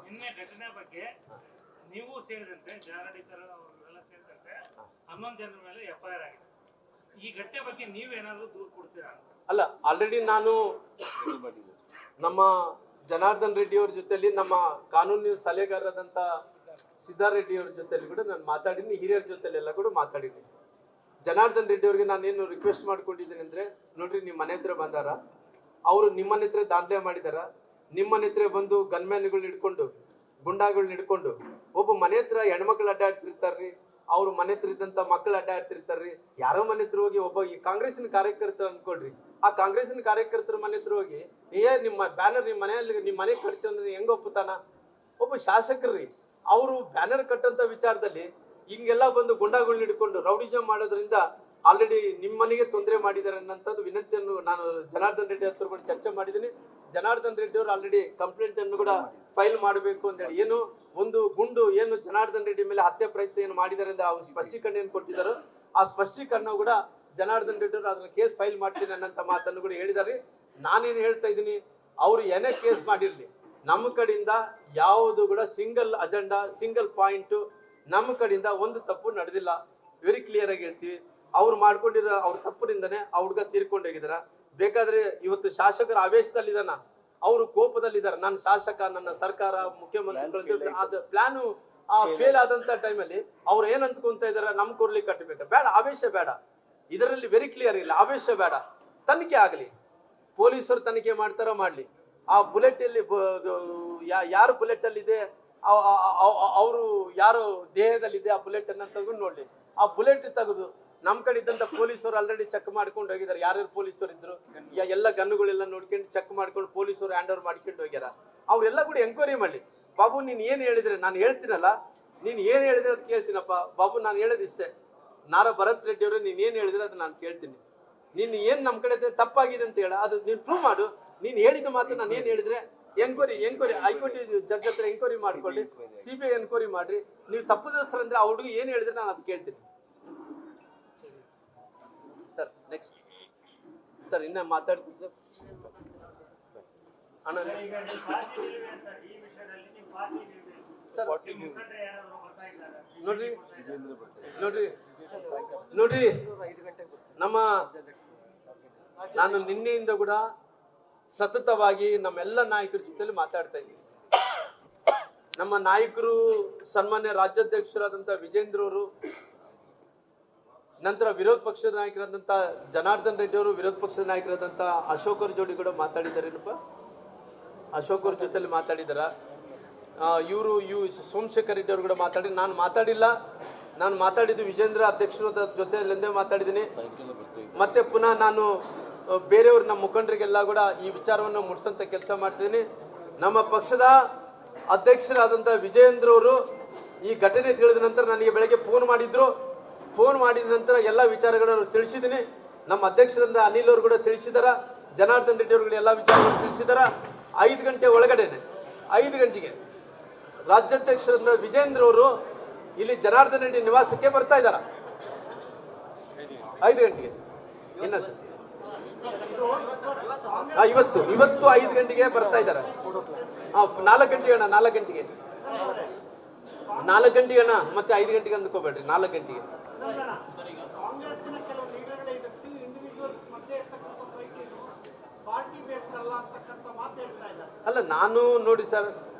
ನಿನ್ನೆ ಘಟನೆ ಬಗ್ಗೆ ನೀವು ಸೇರಿದಂತೆ ಜಾರಡಿ ಸರ್ ಅವರೆಲ್ಲ ಸೇರಿದಂತೆ 11 ಜನರ ಮೇಲೆ ಎಫ್ಐಆರ್ ಆಗಿದೆ. ಈ ಘಟನೆ ಬಗ್ಗೆ ನೀವೇನಾದ್ರೂ ದೂರು ಕೊಡ್ತೀರಾ? ಅಲ್ಲ, ಆಲ್ರೆಡಿ ನಾನು ನಮ್ಮ ಜನಾರ್ದನ್ ರೆಡ್ಡಿ ಅವ್ರ ಜೊತೆಲಿ ನಮ್ಮ ಕಾನೂನು ಸಲಹೆಗಾರರಾದಂಥ ಸಿದ್ದಾರೆಡ್ಡಿ ಅವ್ರ ಜೊತೆಲಿ ಕೂಡ ನಾನು ಮಾತಾಡಿದ್ದೀನಿ, ಹಿರಿಯರ ಜೊತೆಲೆಲ್ಲ ಕೂಡ ಮಾತಾಡಿದ್ದೀನಿ. ಜನಾರ್ದನ್ ರೆಡ್ಡಿ ಅವ್ರಿಗೆ ನಾನೇನು ರಿಕ್ವೆಸ್ಟ್ ಮಾಡ್ಕೊಂಡಿದ್ದೀನಿ ಅಂದರೆ, ನೋಡ್ರಿ ನಿಮ್ಮ ಮನೆ ಹತ್ರ ಬಂದಾರ, ಅವರು ನಿಮ್ಮ ಮನೆ ಹತ್ರ ದಾಂಧಲೆ ಮಾಡಿದಾರ, ನಿಮ್ಮ ಮನೆ ಹತ್ರ ಬಂದು ಗನ್ಮ್ಯಾನ್ಗಳನ್ನ ಹಿಡ್ಕೊಂಡು ಗುಂಡಾಗಳನ್ನ ಹಿಡ್ಕೊಂಡು ಒಬ್ಬ ಮನೆ ಹತ್ರ ಹೆಣ್ಮಕ್ಳು ಅಡ್ಡಾಡ್ತಿರ್ತಾರ್ರಿ, ಅವ್ರ ಮನೆ ಹತ್ರ ಇದ್ದಂಥ ಮಕ್ಕಳು ಅಡ್ಡಾಡ್ತಿರ್ತಾರ್ರಿ. ಯಾರೋ ಮನೆ ಹತ್ರ ಹೋಗಿ ಒಬ್ಬ ಈ ಕಾಂಗ್ರೆಸ್ಸಿನ ಕಾರ್ಯಕರ್ತರು ಅನ್ಕೊಳ್ರಿ, ಆ ಕಾಂಗ್ರೆಸ್ಸಿನ ಕಾರ್ಯಕರ್ತರ ಮನೆ ಹತ್ರ ಹೋಗಿ ನಿಮ್ಮ ಬ್ಯಾನರ್ ನಿಮ್ಮ ಮನೆಯಲ್ಲಿ ನಿಮ್ಮ ಮನೆ ಕಟ್ತೀವಿ ಅಂದ್ರೆ ಹೆಂಗ ಒಪ್ಪುತ್ತಾನ? ಒಬ್ಬ ಶಾಸಕರ್ರಿ, ಅವರು ಬ್ಯಾನರ್ ಕಟ್ಟಂತ ವಿಚಾರದಲ್ಲಿ ಹಿಂಗೆಲ್ಲ ಬಂದು ಗುಂಡಾಗಳನ್ನ ಹಿಡ್ಕೊಂಡು ರೌಡಿಸಮ್ ಮಾಡೋದ್ರಿಂದ ಆಲ್ರೆಡಿ ನಿಮ್ಮ ಮನೆಗೆ ತೊಂದರೆ ಮಾಡಿದ್ದಾರೆ ಅನ್ನೋಂಥದ್ದು ವಿನಂತಿಯನ್ನು ನಾನು ಜನಾರ್ದನ್ ರೆಡ್ಡಿ ಹತ್ರ ಕೂಡ ಚರ್ಚೆ ಮಾಡಿದ್ದೀನಿ. ಜನಾರ್ದನ್ ರೆಡ್ಡಿ ಅವರು ಆಲ್ರೆಡಿ ಕಂಪ್ಲೇಂಟ್ ಅನ್ನು ಕೂಡ ಫೈಲ್ ಮಾಡಬೇಕು ಅಂತ ಹೇಳಿ, ಏನು ಒಂದು ಗುಂಡು ಏನು ಜನಾರ್ದನ್ ರೆಡ್ಡಿ ಮೇಲೆ ಹತ್ಯೆ ಪ್ರಯತ್ನ ಏನು ಮಾಡಿದ್ದಾರೆ ಅಂದ್ರೆ ಅವ್ರು ಸ್ಪಷ್ಟೀಕರಣ ಏನು ಕೊಟ್ಟಿದ್ದಾರೋ ಆ ಸ್ಪಷ್ಟೀಕರಣ ಕೂಡ ಜನಾರ್ದನ್ ರೆಡ್ಡಿ ಅವರು ಅದನ್ನ ಕೇಸ್ ಫೈಲ್ ಮಾಡ್ತೀನಿ ಅನ್ನೋಂಥ ಮಾತನ್ನು ಕೂಡ ಹೇಳಿದ್ದಾರೆ. ನಾನೇನು ಹೇಳ್ತಾ ಇದ್ದೀನಿ, ಅವರು ಏನೇ ಕೇಸ್ ಮಾಡಿರ್ಲಿ, ನಮ್ಮ ಕಡೆಯಿಂದ ಯಾವುದು ಕೂಡ ಸಿಂಗಲ್ ಅಜೆಂಡಾ ಸಿಂಗಲ್ ಪಾಯಿಂಟ್ ನಮ್ಮ ಕಡೆಯಿಂದ ಒಂದು ತಪ್ಪು ನಡೆದಿಲ್ಲ. ವೆರಿ ಕ್ಲಿಯರ್ ಆಗಿ ಹೇಳ್ತೀವಿ. ಅವ್ರು ಮಾಡ್ಕೊಂಡಿರೋ ಅವ್ರ ತಪ್ಪಿನಿಂದನೇ ಆ ಹುಡುಗ ತೀರ್ಕೊಂಡೋಗಿದಾರ. ಬೇಕಾದ್ರೆ ಇವತ್ತು ಶಾಸಕರ ಆವೇಶದಲ್ಲಿದ್ದಾನ, ಅವರು ಕೋಪದಲ್ಲಿದ್ದಾರೆ. ನನ್ನ ಶಾಸಕ, ನನ್ನ ಸರ್ಕಾರ, ಮುಖ್ಯಮಂತ್ರಿಗಳು ಅದ ಪ್ಲಾನು ಫೇಲ್ ಆದಂತ ಟೈಮಲ್ಲಿ ಅವ್ರು ಏನ್ ಅಂದ್ಕೊಂತ ಇದಾರೆ, ನಮ್ ಕೊರ್ಲಿ ಕಟ್ಟಬೇಕು. ಬೇಡ, ಆವೇಶ ಬೇಡ. ಇದರಲ್ಲಿ ವೆರಿ ಕ್ಲಿಯರ್ ಇಲ್ಲ, ಆವೇಶ ಬೇಡ. ತನಿಖೆ ಆಗಲಿ, ಪೊಲೀಸರು ತನಿಖೆ ಮಾಡ್ತಾರ ಮಾಡ್ಲಿ. ಆ ಬುಲೆಟ್ ಅಲ್ಲಿ ಯಾರು ಬುಲೆಟ್ ಅಲ್ಲಿ ಇದೆ, ಅವರು ಯಾರು ದೇಹದಲ್ಲಿದೆ ಆ ಬುಲೆಟ್ ಅನ್ನ ತಗೊಂಡು ನೋಡ್ಲಿ. ಆ ಬುಲೆಟ್ ತೆಗೆದು ನಮ್ ಕಡೆ ಇದ್ದಂತ ಪೊಲೀಸರು ಆಲ್ರೆಡಿ ಚೆಕ್ ಮಾಡ್ಕೊಂಡು ಹೋಗಿದ್ದಾರೆ. ಯಾರ್ಯಾರು ಪೊಲೀಸರು ಇದ್ರು ಎಲ್ಲ ಗನ್ನುಗಳೆಲ್ಲ ನೋಡ್ಕೊಂಡು ಚೆಕ್ ಮಾಡ್ಕೊಂಡು ಪೊಲೀಸರು ಹ್ಯಾಂಡ್ ಓವರ್ ಮಾಡ್ಕೊಂಡು ಹೋಗ್ಯಾರ. ಅವ್ರೆಲ್ಲ ಕೂಡ ಎಂಕ್ವೈರಿ ಮಾಡ್ಲಿ. ಬಾಬು ನೀನ್ ಏನ್ ಹೇಳಿದ್ರೆ ನಾನು ಹೇಳ್ತೀನಲ್ಲ, ನೀನ್ ಏನ್ ಹೇಳಿದ್ರೆ ಅದು ಕೇಳ್ತೀನಪ್ಪ. ಬಾಬು ನಾನು ಹೇಳೋದಿಷ್ಟೇ, ನಾರಾ ಭರತ್ ರೆಡ್ಡಿ ಅವರು ನೀನ್ ಏನ್ ಹೇಳಿದ್ರೆ ಅದು ನಾನು ಕೇಳ್ತೀನಿ. ನೀನ್ ಏನ್ ನಮ್ ಕಡೆ ತಪ್ಪಾಗಿದೆ ಅಂತ ಹೇಳ, ಅದು ನೀನ್ ಪ್ರೂವ್ ಮಾಡು. ನೀನ್ ಹೇಳಿದ ಮಾತು ನಾನು ಏನ್ ಹೇಳಿದ್ರೆ ಎಂಕ್ವೈರಿ ಹೈಕೋರ್ಟ್ ಜಡ್ಜ್ ಹತ್ರ ಎಂಕ್ವೈರಿ ಮಾಡ್ಕೊಳ್ಳಿ, CBI ಎನ್ಕ್ವೈರಿ ಮಾಡ್ರಿ. ನೀವು ತಪ್ಪದಸ್ತ್ರ ಅಂದ್ರೆ ಆ ಹುಡುಗ ಏನ್ ಹೇಳಿದ್ರೆ ನಾನು ಅದು ಕೇಳ್ತೀನಿ. ಸರ್ ನೆಕ್ಸ್ಟ್ ಸರ್ ಇನ್ನ ಮಾತಾಡ್ತೀವಿ ಸರ್. ಅಣ್ಣ ನೋಡ್ರಿ ನೋಡ್ರಿ ನೋಡ್ರಿ ನಮ್ಮ ನಾನು ನಿನ್ನೆಯಿಂದ ಕೂಡ ಸತತವಾಗಿ ನಮ್ಮೆಲ್ಲ ನಾಯಕರ ಜೊತೆಲಿ ಮಾತಾಡ್ತಾ ಇದ್ದೀನಿ. ನಮ್ಮ ನಾಯಕರು ಸನ್ಮಾನ್ಯ ರಾಜ್ಯಾಧ್ಯಕ್ಷರಾದಂಥ ವಿಜೇಂದ್ರ ಅವರು, ನಂತರ ವಿರೋಧ ಪಕ್ಷದ ನಾಯಕರಾದಂಥ ಜನಾರ್ದನ್ ರೆಡ್ಡಿ ಅವರು, ವಿರೋಧ ಪಕ್ಷದ ನಾಯಕರಾದಂಥ ಅಶೋಕ್ ಅವ್ರ ಜೋಡಿ ಕೂಡ ಮಾತಾಡಿದಾರೇನಪ್ಪ, ಅಶೋಕ್ ಅವ್ರ ಜೊತೆಲಿ ಮಾತಾಡಿದಾರ. ಇವರು ಸೋಮಶೇಖರ್ ರೆಡ್ಡಿ ಅವರು ಕೂಡ ಮಾತಾಡಿ, ನಾನು ಮಾತಾಡಿಲ್ಲ. ನಾನು ಮಾತಾಡಿದ್ದು ವಿಜೇಂದ್ರ ಅಧ್ಯಕ್ಷರ ಜೊತೆಯಲ್ಲಿಂದೇ ಮಾತಾಡಿದ್ದೀನಿ. ಮತ್ತೆ ಪುನಃ ನಾನು ಬೇರೆಯವ್ರ ನಮ್ಮ ಮುಖಂಡರಿಗೆಲ್ಲ ಕೂಡ ಈ ವಿಚಾರವನ್ನು ಮುಟ್ಸಂತ ಕೆಲಸ ಮಾಡ್ತಿದ್ದೀನಿ. ನಮ್ಮ ಪಕ್ಷದ ಅಧ್ಯಕ್ಷರಾದಂಥ ವಿಜೇಂದ್ರ ಅವರು ಈ ಘಟನೆ ತಿಳಿದ ನಂತರ ನನಗೆ ಬೆಳಗ್ಗೆ ಫೋನ್ ಮಾಡಿದ್ರು. ಫೋನ್ ಮಾಡಿದ ನಂತರ ಎಲ್ಲ ವಿಚಾರಗಳನ್ನು ತಿಳಿಸಿದ್ದೀನಿ. ನಮ್ಮ ಅಧ್ಯಕ್ಷರಿಂದ ಅನಿಲ್ ಅವರು ಕೂಡ ತಿಳಿಸಿದಾರ, ಜನಾರ್ದನ್ ರೆಡ್ಡಿ ಅವರು ಎಲ್ಲ ವಿಚಾರಗಳನ್ನು ತಿಳಿಸಿದಾರ. 5 ಗಂಟೆ ಒಳಗಡೆನೆ 5 ಗಂಟೆಗೆ ರಾಜ್ಯಾಧ್ಯಕ್ಷರಿಂದ ವಿಜೇಂದ್ರ ಅವರು ಇಲ್ಲಿ ಜನಾರ್ದನ್ ರೆಡ್ಡಿ ನಿವಾಸಕ್ಕೆ ಬರ್ತಾ ಇದ್ದಾರ. 5 ಗಂಟೆಗೆ ಇನ್ನ ಸರ್ ಇವತ್ತು 5 ಗಂಟೆಗೆ ಬರ್ತಾ ಇದ್ದಾರೆ. 4 ಗಂಟೆಗೆ ಅಣ್ಣ, 4 ಗಂಟೆಗೆ 4 ಗಂಟೆಗೆ ಅಣ್ಣ, ಮತ್ತೆ 5 ಗಂಟೆಗೆ ಅಂದ್ಕೋಬೇಡ್ರಿ, 4 ಗಂಟೆಗೆ. ಅಲ್ಲ, ನಾನು ನೋಡಿ ಸರ್,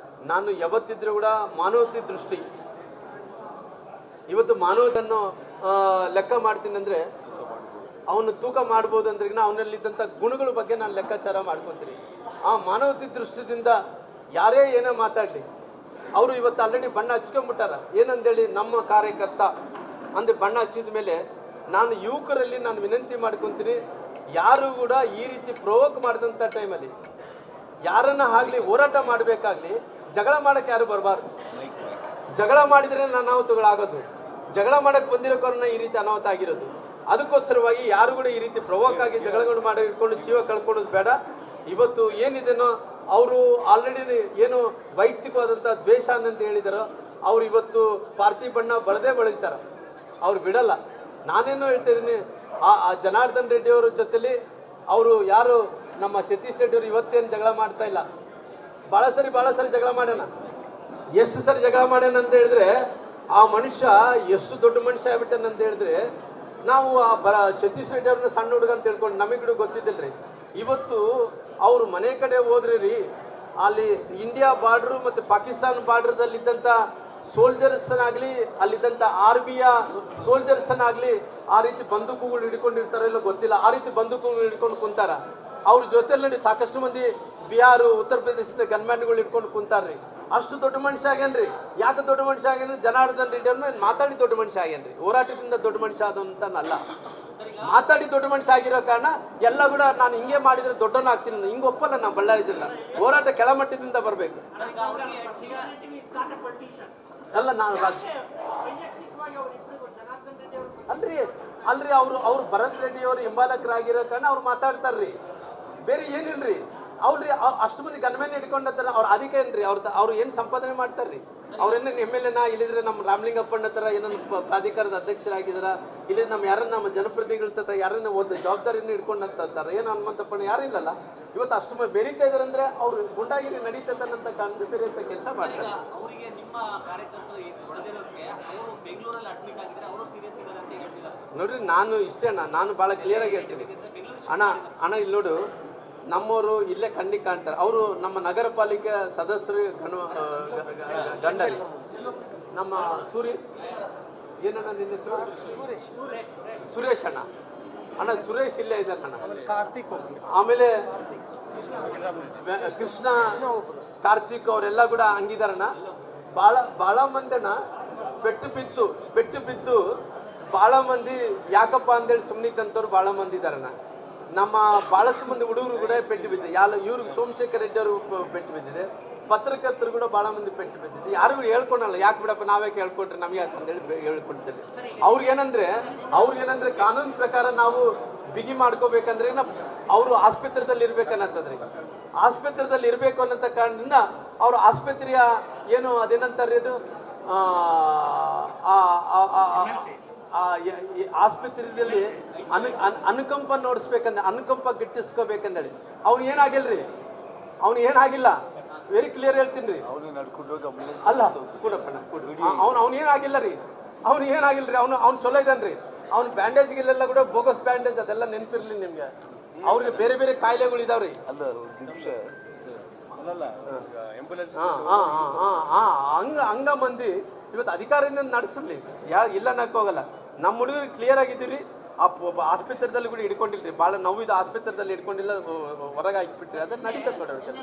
ನಾನು ಯಾವತ್ತಿದ್ರು ಕೂಡ ಮಾನವತೆ ದೃಷ್ಟಿ, ಇವತ್ತು ಮಾನವತನ್ನು ಲೆಕ್ಕ ಮಾಡ್ತೀನಿ ಅಂದ್ರೆ ಅವನು ತೂಕ ಮಾಡ್ಬೋದು ಅಂದ್ರೆ ಅವನಲ್ಲಿದ್ದಂಥ ಗುಣಗಳ ಬಗ್ಗೆ ನಾನು ಲೆಕ್ಕಾಚಾರ ಮಾಡ್ಕೊತೀನಿ. ಆ ಮಾನವತೆ ದೃಷ್ಟಿಯಿಂದ ಯಾರೇ ಏನೋ ಮಾತಾಡಲಿ, ಅವರು ಇವತ್ತು ಆಲ್ರೆಡಿ ಬಣ್ಣ ಹಚ್ಕೊಂಡ್ಬಿಟ್ಟಾರ. ಏನಂದೇಳಿ ನಮ್ಮ ಕಾರ್ಯಕರ್ತ ಅಂದೆ ಬಣ್ಣ ಹಚ್ಚಿದ ಮೇಲೆ ನಾನು ಯುವಕರಲ್ಲಿ ನಾನು ವಿನಂತಿ ಮಾಡ್ಕೊತೀನಿ, ಯಾರು ಕೂಡ ಈ ರೀತಿ ಪ್ರವೋಕ್ ಮಾಡಿದಂಥ ಟೈಮಲ್ಲಿ ಯಾರನ್ನ ಆಗಲಿ ಹೋರಾಟ ಮಾಡಬೇಕಾಗ್ಲಿ, ಜಗಳ ಮಾಡಕ್ಕೆ ಯಾರು ಬರಬಾರ್ದು. ಜಗಳ ಮಾಡಿದ್ರೆ ಅನಾಹುತಗಳಾಗೋದು, ಜಗಳ ಮಾಡಕ್ಕೆ ಬಂದಿರೋಕರನ್ನ ಈ ರೀತಿ ಅನಾಹುತ ಆಗಿರೋದು. ಅದಕ್ಕೋಸ್ಕರವಾಗಿ ಯಾರು ಕೂಡ ಈ ರೀತಿ ಪ್ರವೋಕ್ ಆಗಿ ಜಗಳಗಳು ಮಾಡಿ ಇಟ್ಕೊಂಡು ಜೀವ ಕಳ್ಕೊಳ್ಳೋದು ಬೇಡ. ಇವತ್ತು ಏನಿದೆನೋ ಅವರು ಆಲ್ರೆಡಿ ಏನು ವೈಯಕ್ತಿಕವಾದಂಥ ದ್ವೇಷ ಅಂತ ಹೇಳಿದಾರೋ, ಅವ್ರು ಇವತ್ತು ಪಾರ್ಟಿ ಬಣ್ಣ ಬಳೀತಾರೆ, ಅವ್ರು ಬಿಡಲ್ಲ. ನಾನೇನೋ ಹೇಳ್ತಾ ಇದ್ದೀನಿ, ಆ ಜನಾರ್ದನ್ ರೆಡ್ಡಿ ಅವರ ಜೊತೆಲಿ ಅವರು ಯಾರು ನಮ್ಮ ಸತೀಶ್ ರೆಡ್ಡಿ ಅವರು ಇವತ್ತೇನು ಜಗಳ ಮಾಡ್ತಾ ಇಲ್ಲ, ಭಾಳ ಸರಿ ಜಗಳ ಮಾಡೋಣ. ಎಷ್ಟು ಸರಿ ಜಗಳ ಮಾಡ್ಯಾನ ಅಂತ ಹೇಳಿದ್ರೆ ಆ ಮನುಷ್ಯ ಎಷ್ಟು ದೊಡ್ಡ ಮನುಷ್ಯ ಆಗ್ಬಿಟ್ಟಾನ ಅಂತ ಹೇಳಿದ್ರೆ ನಾವು ಸತೀಶ್ ರೆಡ್ಡಿ ಅವ್ರನ್ನ ಸಣ್ಣ ಹುಡುಗ ಅಂತ ಹೇಳ್ಕೊಂಡು ನಮಗಿಡು ಗೊತ್ತಿದ್ದಿಲ್ರಿ. ಇವತ್ತು ಅವ್ರು ಮನೆ ಕಡೆ ಹೋದ್ರಿ ರೀ, ಅಲ್ಲಿ ಇಂಡಿಯಾ ಬಾರ್ಡ್ರು ಮತ್ತು ಪಾಕಿಸ್ತಾನ ಬಾರ್ಡ್ರದಲ್ಲಿದ್ದಂಥ ಸೋಲ್ಜರ್ಸ್ನಾಗಲಿ ಅಲ್ಲಿದ್ದಂಥ ಆರ್ಮಿಯ ಸೋಲ್ಜರ್ಸ್ನಾಗಲಿ ಆ ರೀತಿ ಬಂದೂಕುಗಳು ಹಿಡ್ಕೊಂಡಿರ್ತಾರೋ ಇಲ್ಲ ಗೊತ್ತಿಲ್ಲ, ಆ ರೀತಿ ಬಂದೂಕುಗಳು ಹಿಡ್ಕೊಂಡು ಕುಂತಾರ. ಅವ್ರ ಜೊತೆಲಿ ನೋಡಿ ಸಾಕಷ್ಟು ಮಂದಿ ಬಿಹಾರ ಉತ್ತರ ಪ್ರದೇಶದ ಗನ್ಮ್ಯಾನ್ಗಳು ಹಿಡ್ಕೊಂಡು ಕುಂತಾರ್ರಿ. ಅಷ್ಟು ದೊಡ್ಡ ಮನುಷ್ಯ ಆಗ್ಯಾನ್ರಿ. ಯಾಕೆ ದೊಡ್ಡ ಮನುಷ್ಯ ಆಗ್ಯಾನ? ಜನಾರ್ದನ್ ರೆಡ್ಡಿ ಅವ್ರನ್ನ ಮಾತಾಡಿ ದೊಡ್ಡ ಮನುಷ್ಯ ಆಗ್ಯಾನ್ರಿ. ಹೋರಾಟದಿಂದ ದೊಡ್ಡ ಮನುಷ್ಯ ಆದಂತನಲ್ಲ, ಮಾತಾಡಿ ದೊಡ್ಡ ಮನುಷ್ಯ ಆಗಿರೋ ಕಾರಣ ಎಲ್ಲ ಕೂಡ ನಾನು ಹಿಂಗೆ ಮಾಡಿದ್ರೆ ದೊಡ್ಡವನು ಆಗ್ತೀನಿ, ಹಿಂಗೆ ಒಪ್ಪಲ್ಲ. ನಾವು ಬಳ್ಳಾರಿ ಜಿಲ್ಲಾ ಹೋರಾಟ ಕೆಳಮಟ್ಟದಿಂದ ಬರಬೇಕು. ಅಲ್ಲ ನಾನು ಅಲ್ರಿ ಅವ್ರು ಭರತ್ ರೆಡ್ಡಿ ಅವರು ಹಿಂಬಾಲಕರಾಗಿರೋ ಕಾರಣ ಅವ್ರು ಮಾತಾಡ್ತಾರ್ರಿ, ಬೇರೆ ಏನಿಲ್ರಿ. ಅವ್ರಿ ಅಷ್ಟು ಮಂದಿ ಗನ್ಮ್ಯಾನ್ ಇಟ್ಕೊಂಡತ್ತಾರ, ಅವ್ರ ಅದಕ್ಕೆ ಏನ್ರಿ ಅವ್ರು ಏನು ಸಂಪಾದನೆ ಮಾಡ್ತಾರ್ರಿ? ಅವ್ರೇನು MLA ಇಲ್ಲಿದ್ರೆ ನಮ್ಮ ರಾಮಲಿಂಗಪ್ಪಣ್ಣ ಹತ್ರ ಏನನ್ನ ಪ್ರಾಧಿಕಾರದ ಅಧ್ಯಕ್ಷರಾಗಿದಾರ, ಇಲ್ಲಿ ನಮ್ಮ ಜನಪ್ರತಿನಿಧಿಗಳ ಯಾರನ್ನ ಒಂದು ಜವಾಬ್ದಾರಿಯನ್ನು ಇಟ್ಕೊಂಡಂತಾರ, ಏನು ಹನುಮಂತಪ್ಪಣ್ಣ ಯಾರು ಇಲ್ಲಲ್ಲ. ಇವತ್ತು ಅಷ್ಟು ಬೆರೀತಾ ಇದಾರೆ ಅಂದ್ರೆ ಅವ್ರು ಗುಂಡಾಗಿರಿ ನಡೀತದಂತ ಕಾರಣದ ಬೇರೆ ಅಂತ ಕೆಲಸ ಮಾಡ್ತಾರೆ. ನೋಡ್ರಿ, ನಾನು ಇಷ್ಟೇ ನಾನು ಭಾಳ ಕ್ಲಿಯರ್ ಆಗಿ ಹೇಳ್ತೀನಿ ಅಣ್ಣ ಇಲ್ಲಿ ನೋಡು, ನಮ್ಮವರು ಇಲ್ಲೇ ಕಣ್ಣಿಗೆ ಕಾಣ್ತಾರೆ. ಅವರು ನಮ್ಮ ನಗರ ಪಾಲಿಕೆ ಸದಸ್ಯರು ಗಂಡರಿ, ನಮ್ಮ ಏನಣ್ಣ ನಿನ್ನ ಹೆಸರು? ಸುರೇಶ್ ಅಣ್ಣ ಸುರೇಶ್ ಇಲ್ಲೇ ಇದ್ದಾರೆ ಅಣ್ಣ. ಕಾರ್ತಿಕ್, ಆಮೇಲೆ ಕೃಷ್ಣ, ಕಾರ್ತಿಕ್ ಅವರೆಲ್ಲ ಕೂಡ ಹಂಗಿದಾರಣ್ಣ. ಭಾಳ ಮಂದಿ ಅಣ್ಣ ಪೆಟ್ಟು ಬಿದ್ದು ಭಾಳ ಮಂದಿ ಯಾಕಪ್ಪ ಅಂತೇಳಿ ಸುಮ್ಮನಿದ್ದಂಥವ್ರು ಭಾಳ ಮಂದಿ ಇದಾರಣ್ಣ. ನಮ್ಮ ಭಾಳಷ್ಟು ಮಂದಿ ಹುಡುಗರು ಕೂಡ ಪೆಟ್ಟು ಬಿದ್ದಿದೆ. ಇವ್ರಿಗೆ ಸೋಮಶೇಖರ್ ರೆಡ್ಡಿ ಅವರು ಪೆಟ್ಟು ಬಿದ್ದಿದೆ, ಪತ್ರಕರ್ತರು ಕೂಡ ಭಾಳ ಮಂದಿ ಪೆಟ್ಟು ಬಿದ್ದಿದೆ. ಯಾರಿಗೂ ಹೇಳ್ಕೊಳಲ್ಲ, ಯಾಕೆ ಬಿಡಪ್ಪ ನಾವೇ ಕೇಳ್ಕೊಂಡ್ರೆ ನಮ್ಗೆ ಯಾಕೆ ಅಂತೇಳಿ ಹೇಳ್ಕೊಡ್ತೇವೆ. ಅವ್ರಿಗೇನಂದ್ರೆ ಕಾನೂನು ಪ್ರಕಾರ ನಾವು ಬಿಗಿ ಮಾಡ್ಕೋಬೇಕಂದ್ರೆ ಅವರು ಆಸ್ಪತ್ರೆದಲ್ಲಿ ಇರ್ಬೇಕನ್ನತ್ತದ್ರಿ. ಆಸ್ಪತ್ರೆದಲ್ಲಿ ಇರಬೇಕು ಅನ್ನೋ ಕಾರಣದಿಂದ ಅವರು ಆಸ್ಪತ್ರೆಯ ಏನು ಅದೇನಂತಾರೆ ಅದು ಆಸ್ಪತ್ರೆಯಲ್ಲಿ ಅನುಕಂಪ ನೋಡಿಸ್ಬೇಕಂದ್ರೆ, ಅನುಕಂಪ ಗಿಟ್ಟಿಸ್ಕೋಬೇಕಂದೇಳಿ ಅವ್ನು ಏನಾಗಿಲ್ಲ. ವೆರಿ ಕ್ಲಿಯರ್ ಹೇಳ್ತೀನಿ ರೀ. ಅಲ್ಲ ಕೂಡಪ್ಪಣ್ಣ ಅವ್ನು ಏನಾಗಿಲ್ಲ ರೀ, ಅವ್ನು ಚಲೋ ಇದ್ದಾನ್ರಿ. ಅವ್ನು ಬ್ಯಾಂಡೇಜ್ಗೆಲ್ಲ ಕೂಡ ಬೋಗಸ್ ಬ್ಯಾಂಡೇಜ್ ಅದೆಲ್ಲ ನೆನಪಿರ್ಲಿ ನಿಮ್ಗೆ. ಅವ್ರಿಗೆ ಬೇರೆ ಬೇರೆ ಕಾಯಿಲೆಗಳು ಇದಾವ್ರಿ. ಹಂಗ ಮಂದಿ ಇವತ್ತು ಅಧಿಕಾರದಿಂದ ನಡೆಸಲಿ, ಇಲ್ಲ ಹೋಗಲ್ಲ. ನಮ್ಮ ಹುಡುಗರಿಗೆ ಕ್ಲಿಯರ್ ಆಗಿದ್ದೀವಿ. ಆಸ್ಪತ್ರೆದಲ್ಲಿ ಕೂಡ ಹಿಡ್ಕೊಂಡಿಲ್ರಿ, ಭಾಳ ನೋವಿದ ಆಸ್ಪತ್ರೆದಲ್ಲಿ ಹಿಡ್ಕೊಂಡಿಲ್ಲ, ಹೊರಗೆ ಹಾಕಿಬಿಟ್ರಿ. ಅದನ್ನ ನಡೀತದೆ ನೋಡ್ರಿ.